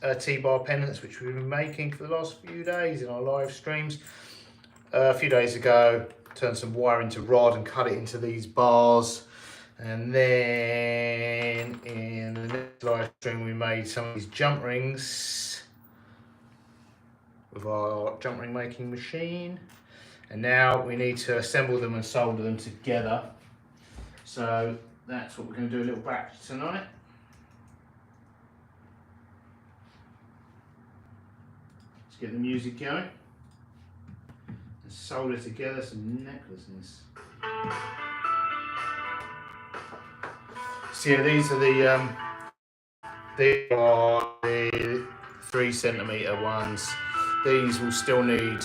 T-bar pendants, which we've been making for the last few days in our live streams. A few days ago, turned some wire into rod and cut it into these bars. And then in the next live stream, we made some of these jump rings with our jump ring making machine. And now we need to assemble them and solder them together. So that's what we're going to do a little batch tonight. Let's get the music going and solder together some necklaces. So yeah, these are the 3cm ones. These will still need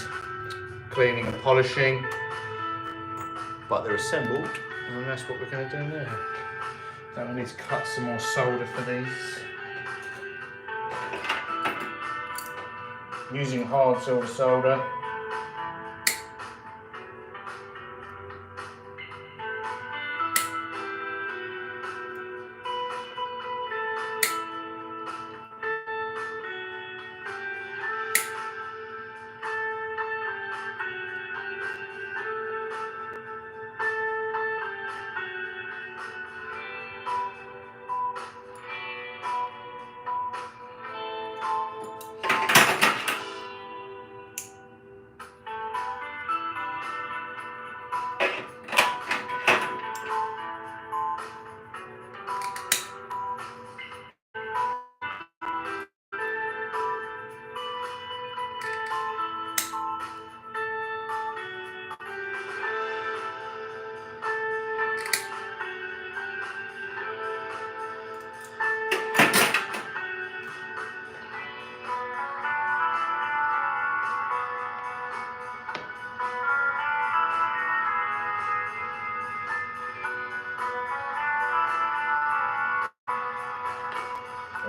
cleaning and polishing, but they're assembled, and that's what we're going to do now. Then we need to cut some more solder for these. Using hard silver solder.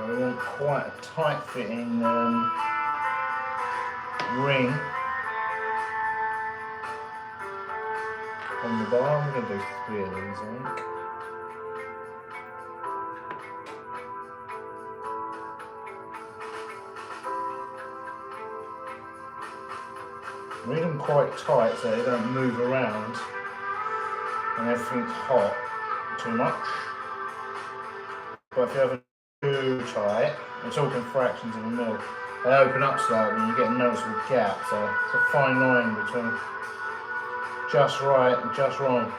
We want quite a tight fitting ring on the bar. I'm going to do 3 of these, I think. Read them quite tight so they don't move around and everything's hot too much. But if you have a too tight, I'm talking fractions of a mil, they open up slightly and you get a noticeable gap, so it's a fine line between just right and just wrong.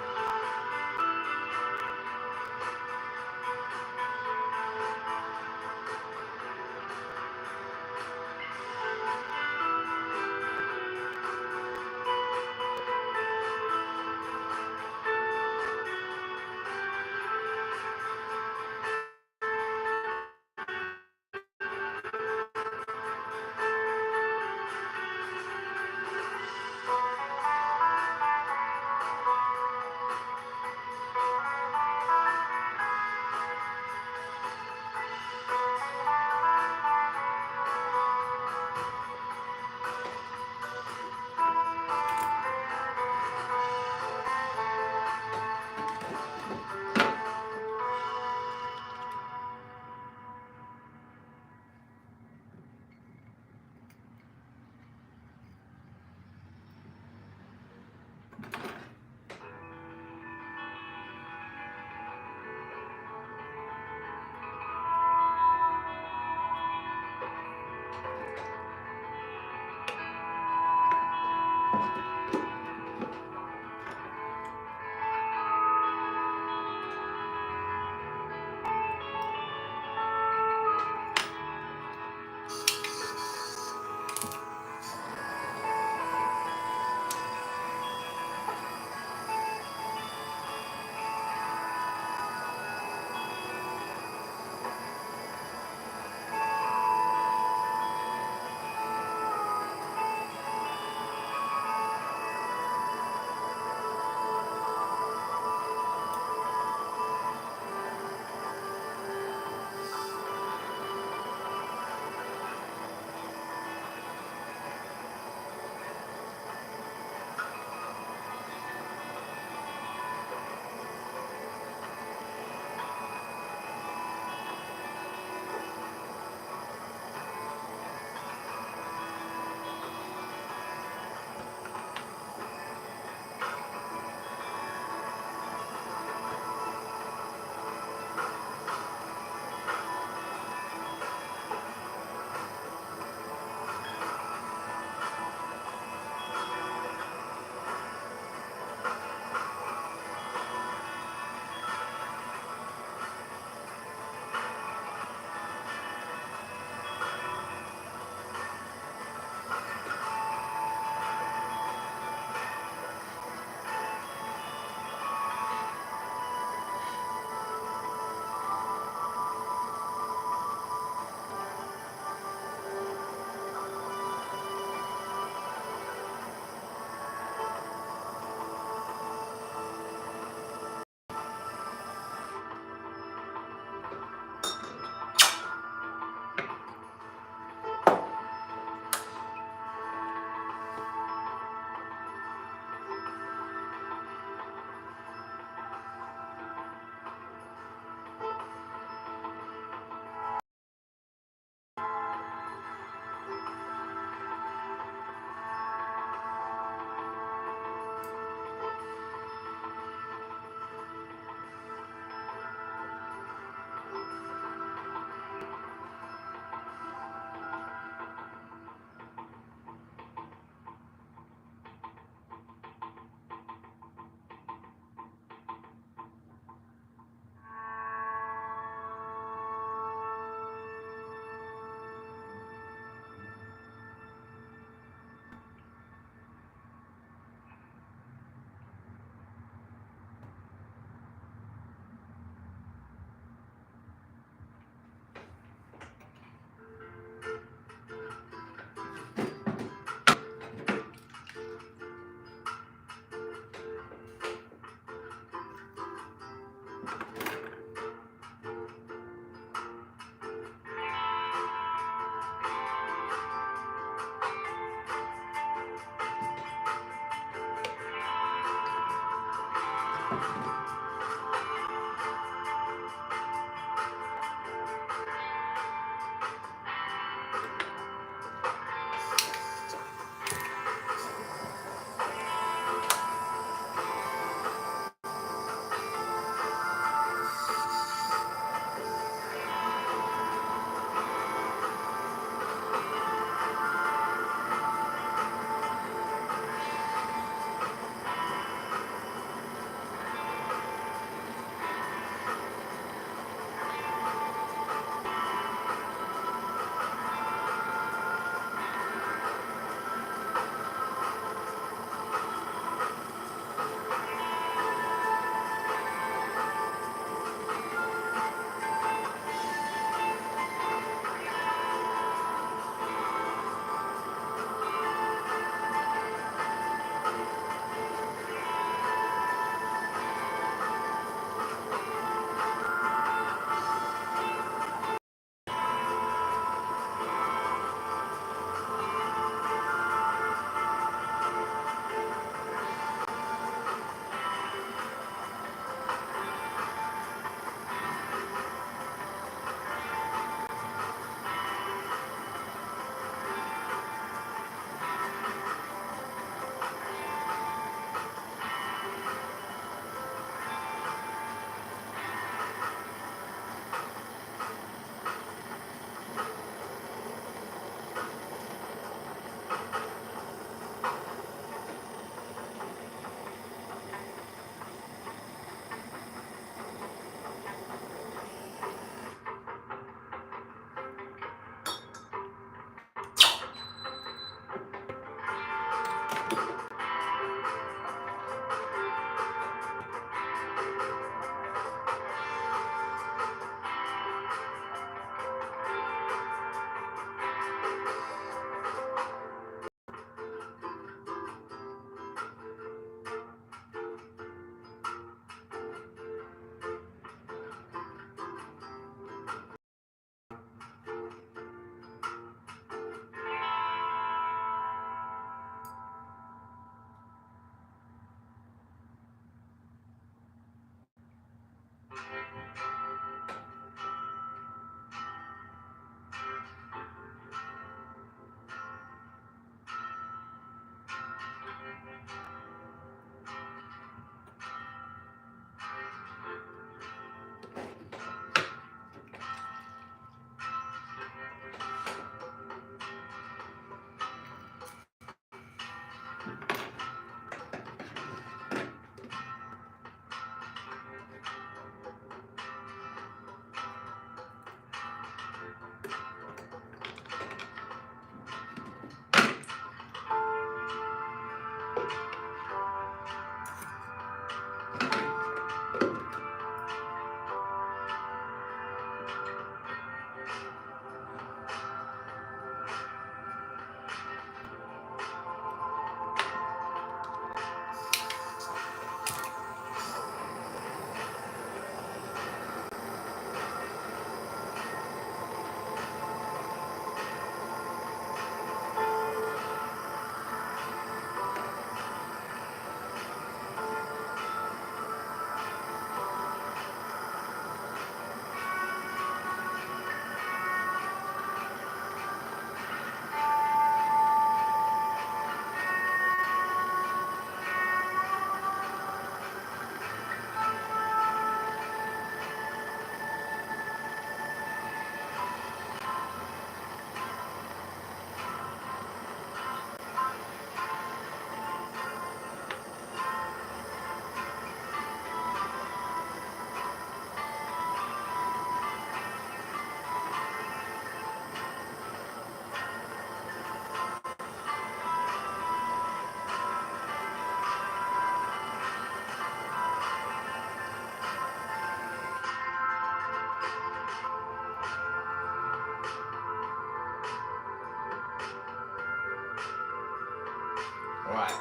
Right,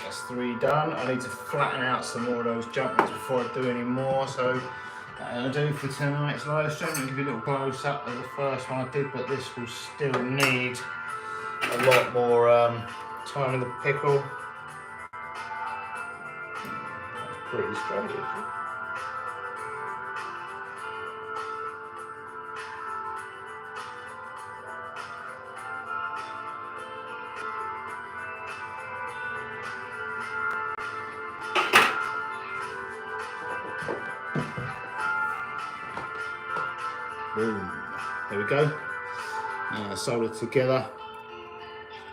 that's 3 done. I need to flatten out some more of those jumpers before I do any more. So that'll do for tonight's live stream. I'll give you a little close up of the first one I did, but this will still need a lot more time in the pickle. pretty straight actually. Boom. There we go. Soldered together.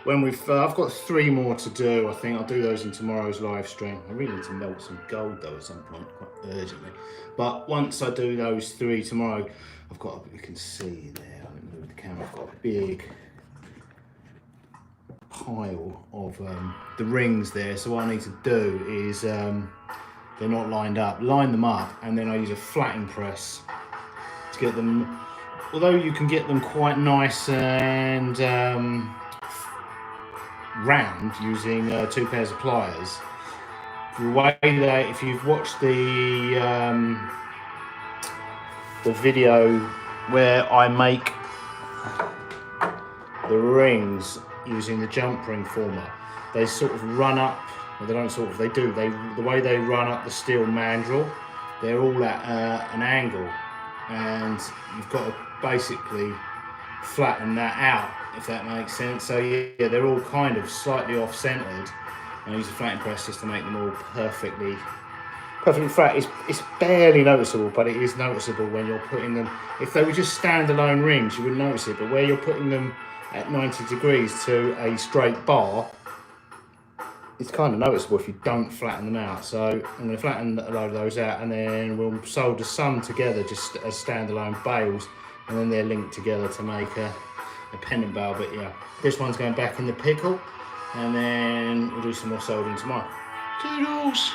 When I've got 3 more to do. I think I'll do those in tomorrow's live stream. I really need to melt some gold though at some point, quite urgently. But once I do those 3 tomorrow, I've got, you can see there, let me move the camera, I've got a big pile of the rings there. So what I need to do is, they're not lined up, line them up, and then I use a flatting press to get them, although you can get them quite nice and round using 2 pairs of pliers. The way that, if you've watched the video where I make the rings using the jump ring format, they sort of run up, well, they don't sort of, they do, the way they run up the steel mandrel, they're all at an angle, and you've got to basically flatten that out, if that makes sense. So yeah, they're all kind of slightly off-centered. I use a flatting press just to make them all perfectly flat. It's barely noticeable, but it is noticeable when you're putting them. If they were just standalone rings, you wouldn't notice it, but where you're putting them at 90 degrees to a straight bar, it's kind of noticeable if you don't flatten them out. So I'm going to flatten a load of those out, and then we'll solder some together just as standalone bales, and then they're linked together to make a pendant bale. But yeah, this one's going back in the pickle, and then we'll do some more soldering tomorrow. Toodles!